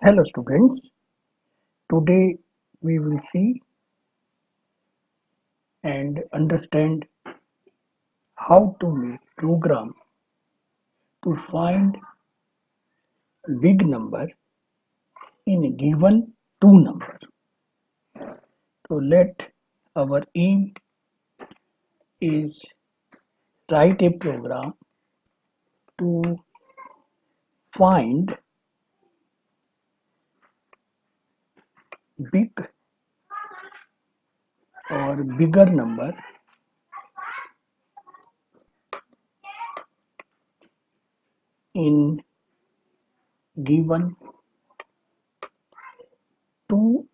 Hello students, today we will see and understand how to make program to find big number in a given two number. So let our aim is write a program to find big or bigger number in given two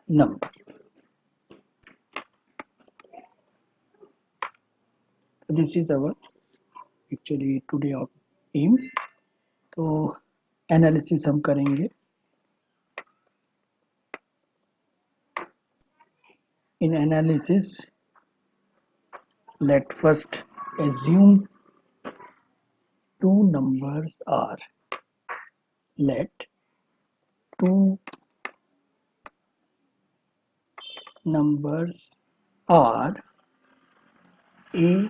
number. This is our actually today of aim. तो analysis हम करेंगे. In analysis, let first assume two numbers are. Let two numbers are A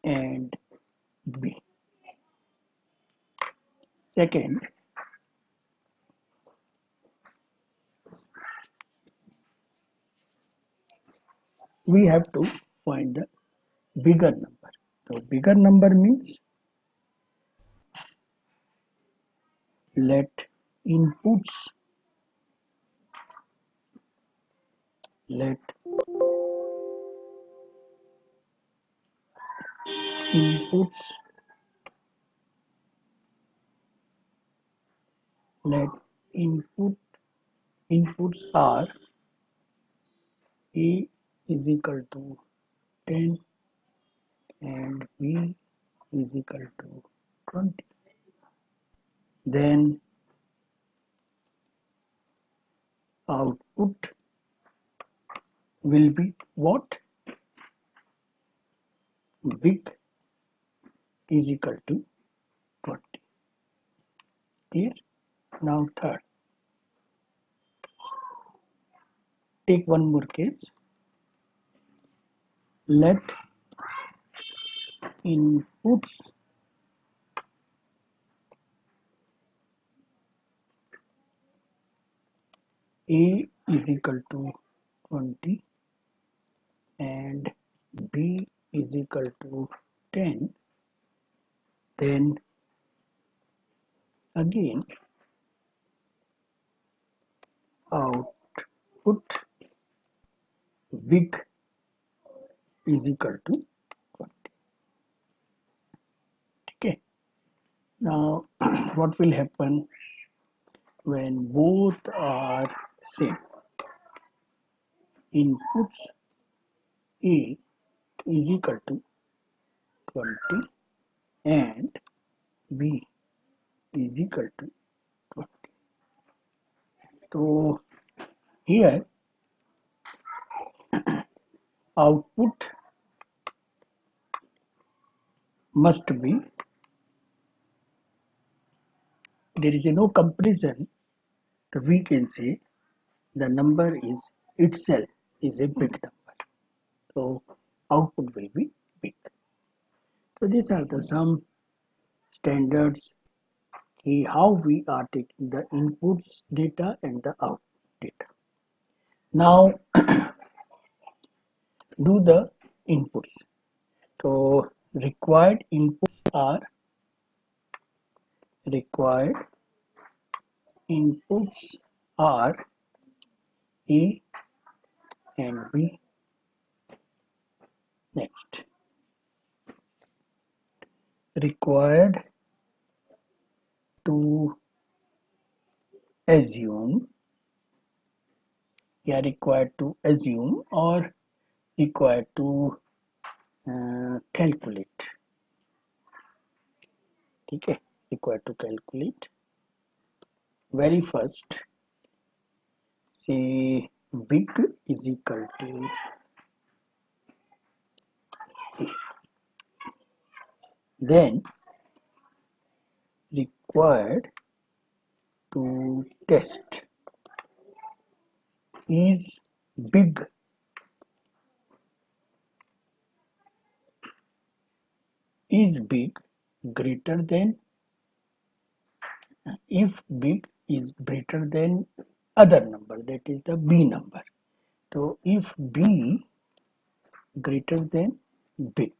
and B. Second, we have to find the bigger number. So bigger number means let inputs let inputs let inputs are A is equal to 10 and B is equal to 20. Then output will be what? Big is equal to 20. Clear? Now third. Take one more case. Let inputs A is equal to 20 and B is equal to 10. Then again output big is equal to 20. Okay. Now what will happen when both are same? Inputs A is equal to 20 and B is equal to 20. So here output must be, there is no comparison, so we can say the number is itself is a big number. So output will be big. So these are the some standards how we are taking the inputs data and the output data. Now do the inputs. So required inputs are A and B. Next, required to assume or required to calculate. Okay, required to calculate. Very first, say big is equal to A. Then required to test is big greater than, if big is greater than other number, that is the b number. So if b greater than big,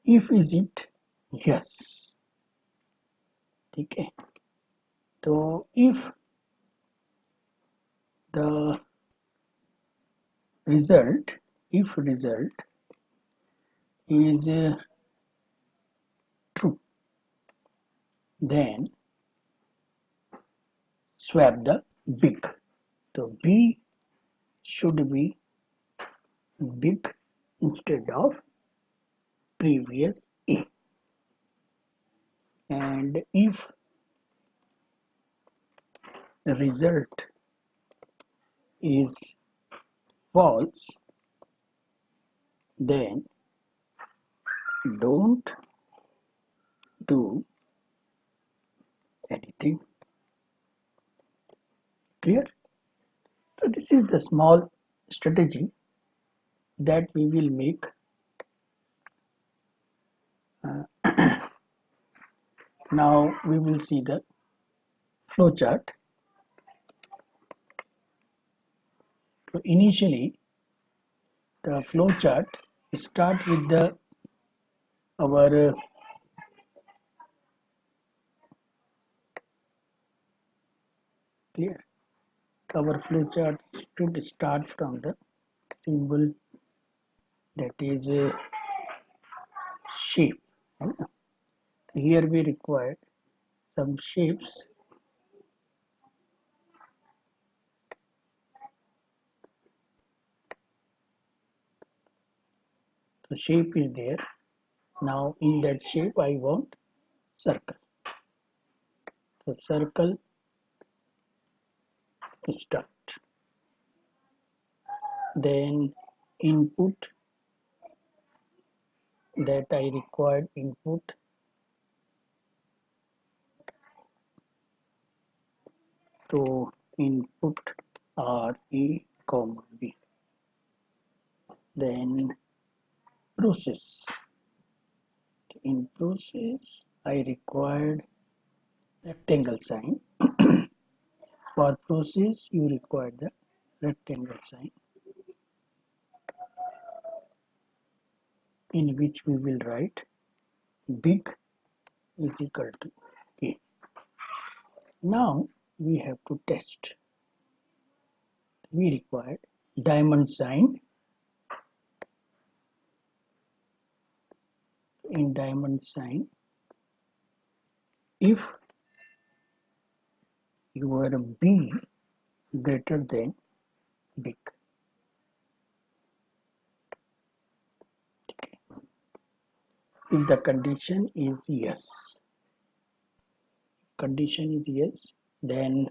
if is it yes, okay. So if the result is true, then swap the big. So b should be big instead of previous a. And if the result is false, then don't do anything. Clear? So this is the small strategy that we will make. Now we will see the flow chart. So initially the flow chart start with the our clear. Our flow chart should start from the symbol that is shape. Here we require some shapes. The shape is there. Now in that shape I want circle. The circle start. Then input, that I required input. So input are A, B. Then process. In process I required rectangle sign. For process you require the rectangle sign, in which we will write big is equal to A. Now we have to test. We require diamond sign. In diamond sign, if your B greater than big, okay. If the condition is yes, then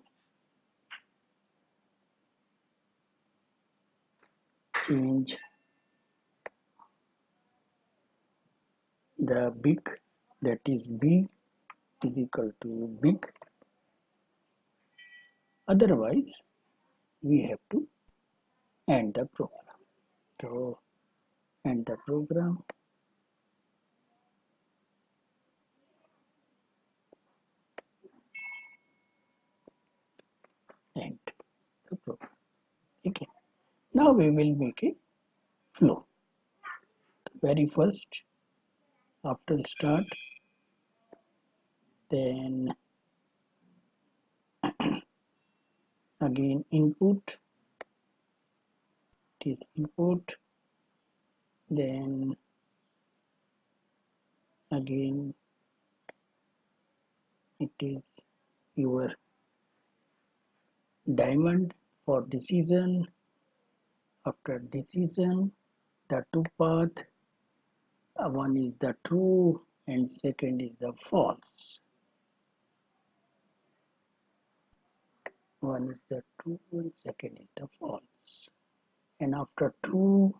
change the big, that is B is equal to big. Otherwise we have to end the program. So end the program. End the program. Okay. Now we will make a flow. Very first, after start, then again input, it is input, then again it is your diamond for decision. After decision, the two path, one is the true and second is the false. One is the true and second is the false. And after true,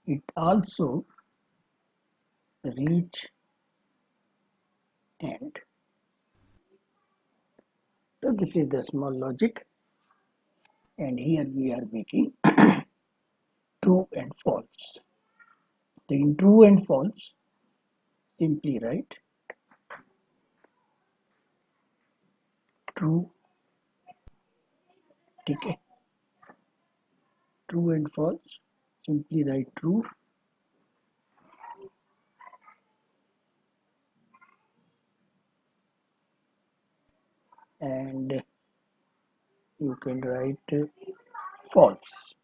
it also reach and. So this is the small logic, and here we are making true and false. So in true and false, simply write true, okay, true and false, simply write true, and you can write false.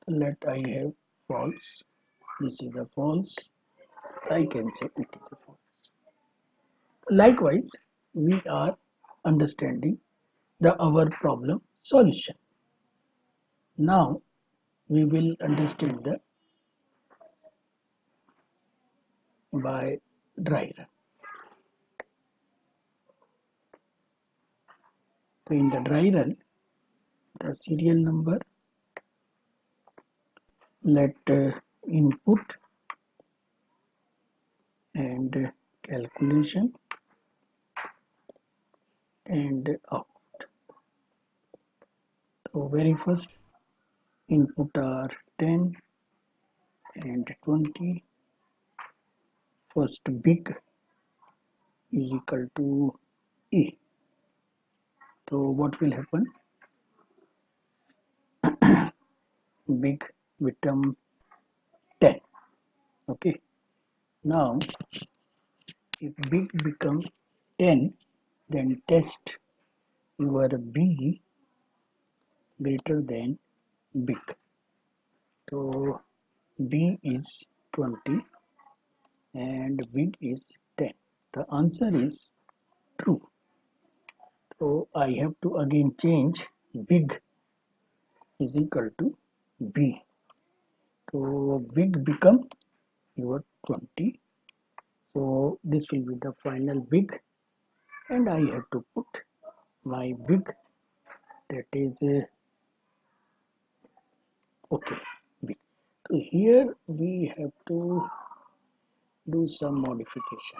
Let I have false. This is a false. I can say it is a false. Likewise, we are understanding the our problem solution. Now we will understand the by dry run. So in the dry run, the serial number, let input and calculation and output. So very first input are 10 and 20. First big is equal to A. So what will happen? Big become 10. Okay. Now if big become 10, then test your B greater than big. So B is 20 and big is 10. The answer is true. So I have to again change big is equal to B. So big become your 20. So this will be the final big, and I have to put my big, that is okay, big. So here we have to do some modification.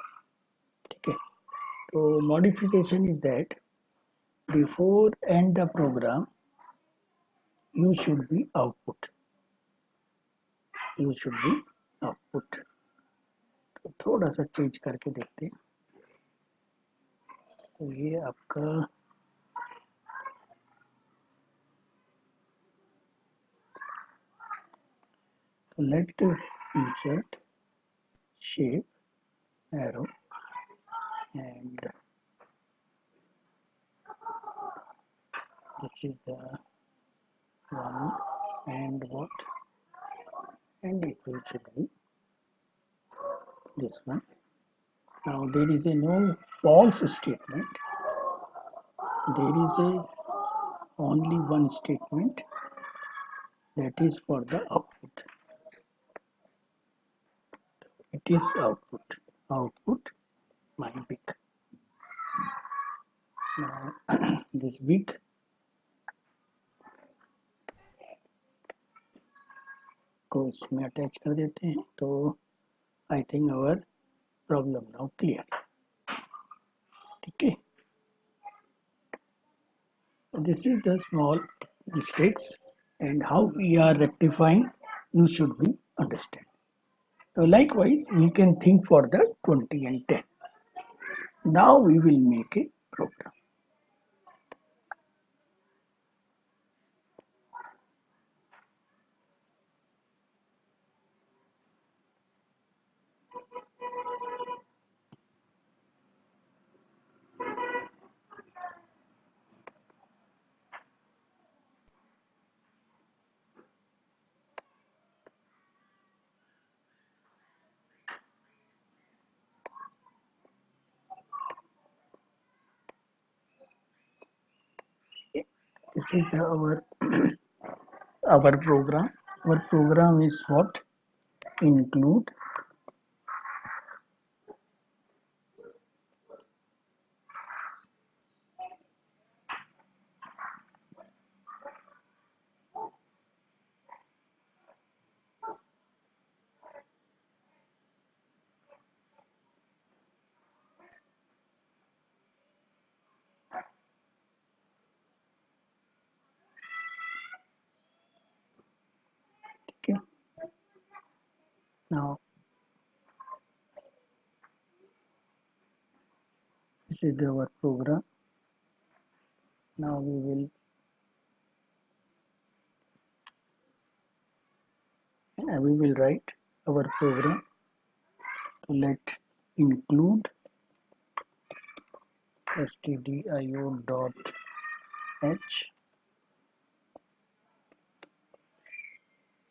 Okay. So modification is that before end the program, you should be output. You should be output. तो थोड़ा सा change करके देखते हैं. तो ये आपका let insert shape arrow and this is the one and what, and it will should be this one. Now there is a no false statement. There is a only one statement, that is for the output. It is output. Output my big. Now this big को इसमें attach कर देते हैं. तो I think our problem now clear. Okay. This is the small mistakes, and how we are rectifying, you should be understand. So likewise, we can think for the 20 and 10. Now we will make a program. This is the our program. Our program is what? Include Now this is our program. Now we will write our program. So let include stdio.h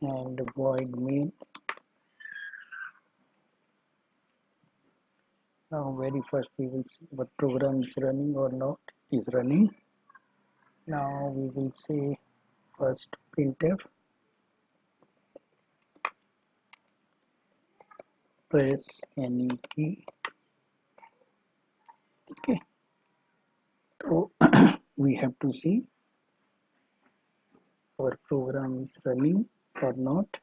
and void main. Now very first we will see what program is running or not is running. Now we will say first printf, press any key. Okay, so we have to see our program is running or not.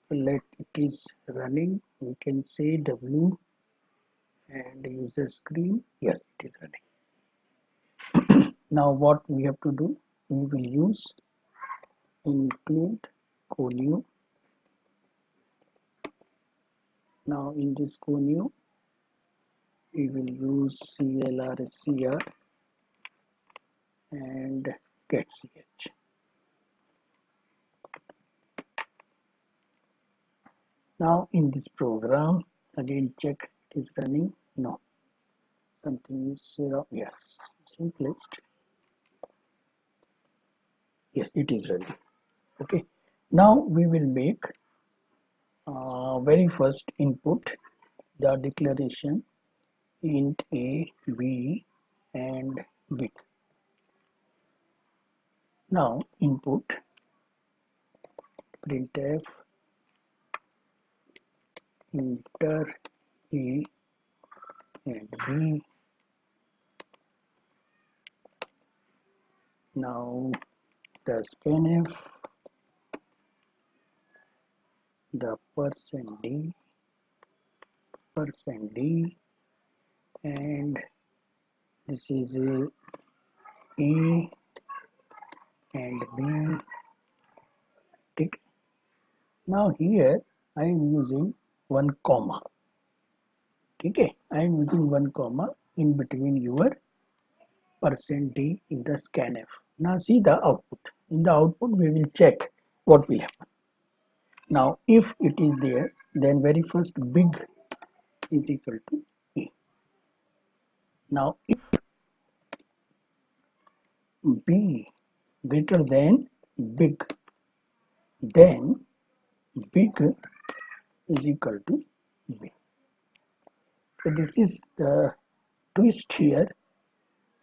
So let it is running. We can say w and user screen. Yes, it is running. Now what we have to do, we will use include connew. Now in this connew we will use clrscr and getch. Now in this program again check it is running. No, something is wrong. Yes, simplest. Yes, it is running. Okay, now we will make very first input the declaration int a, b and bit. Now input printf enter a and b. Now the scanf, the %d, and this is a and b. Okay. Now here I am using one comma. Okay, I am using one comma in between your %d in the scanf. Now see the output. In the output we will check what will happen. Now if it is there, then very first big is equal to a. Now if b greater than big, then big is equal to b. So this is the twist here,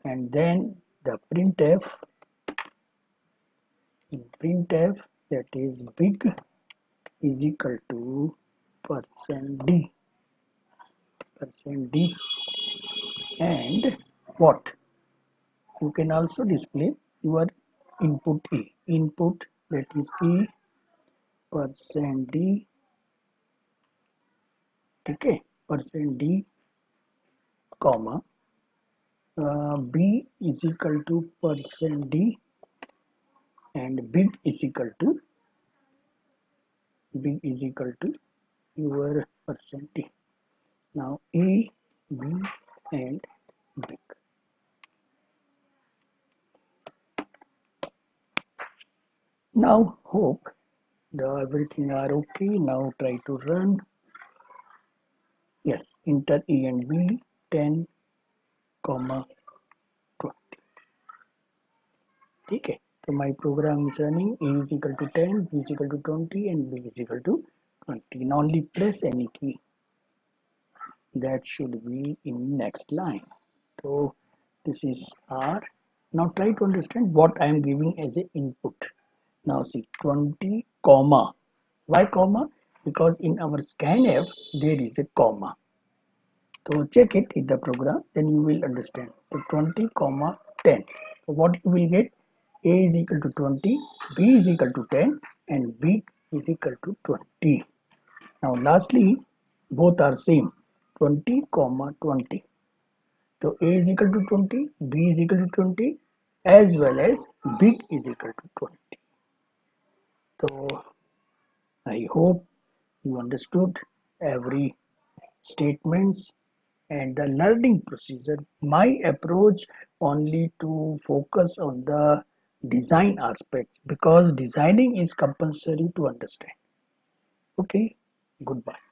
and then the printf, in printf that is big is equal to %d, and what? You can also display your input a, input that is a %d, okay, %d comma b is equal to %d and big is equal to your %d. Now a, b and big. Now hope everything are okay. Now try to run. Yes, enter a and b 10, 20. Okay, so my program is running. A is equal to 10, b is equal to 20 and b is equal to 20. Now only press any key. That should be in next line. So this is R. Now try to understand what I am giving as an input. Now see 20 comma. Why comma? Because in our scanf there is a comma. So check it in the program, then you will understand. So 20 comma 10. So what you will get? A is equal to 20, B is equal to 10 and B is equal to 20. Now lastly both are same, 20 comma 20. So A is equal to 20, B is equal to 20 as well as big is equal to 20. So I hope you understood every statements and the learning procedure. My approach only to focus on the design aspects because designing is compulsory to understand. Okay, goodbye.